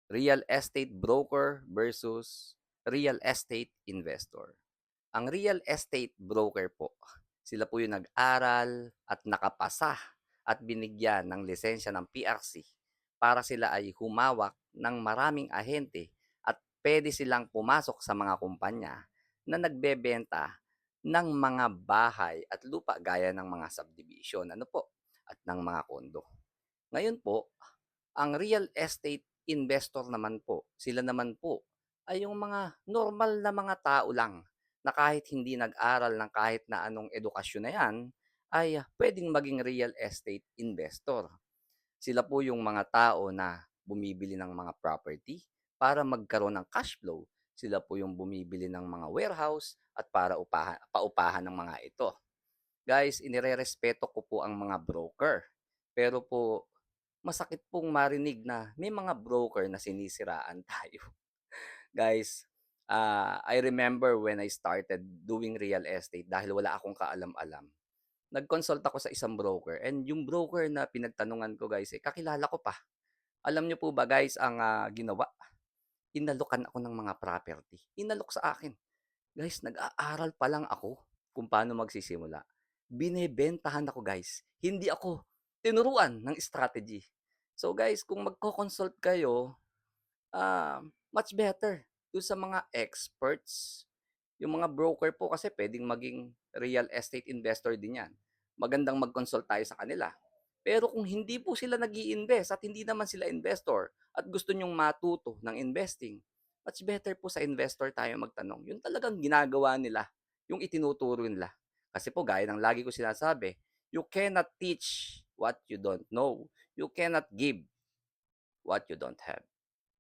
Real estate broker versus real estate investor. Ang real estate broker po, sila po yung nag-aral at nakapasa at binigyan ng lisensya ng PRC para sila ay humawak ng maraming ahente at pwede silang pumasok sa mga kumpanya na nagbebenta ng mga bahay at lupa gaya ng mga subdivision, ano po, at ng mga kondo. Ngayon po, ang real estate investor naman po, sila naman po ay yung mga normal na mga tao lang na kahit hindi nag-aral ng kahit na anong edukasyon na yan, ay pwedeng maging real estate investor. Sila po yung mga tao na bumibili ng mga property para magkaroon ng cash flow. Sila po yung bumibili ng mga warehouse at para paupahan ng mga ito. Guys, inirerespeto ko po ang mga broker. Pero po, masakit pong marinig na may mga broker na sinisiraan tayo. Guys, I remember when I started doing real estate dahil wala akong kaalam-alam. Nag-consult ako sa isang broker and yung broker na pinagtanungan ko guys, kakilala ko pa. Alam niyo po ba guys ang ginawa? Inalukan ako ng mga property. Inalok sa akin. Guys, nag-aaral pa lang ako kung paano magsisimula. Binebentahan ako guys. Hindi ako tinuruan ng strategy. So guys, kung magko-consult kayo, much better doon sa mga experts. Yung mga broker po kasi pwedeng maging real estate investor din yan. Magandang mag-consult tayo sa kanila. Pero kung hindi po sila nag invest at hindi naman sila investor at gusto nyong matuto ng investing, much better po sa investor tayo magtanong. Yung talagang ginagawa nila, yung itinuturo nila. Kasi po, gaya ng lagi ko sinasabi, you cannot teach what you don't know. You cannot give what you don't have.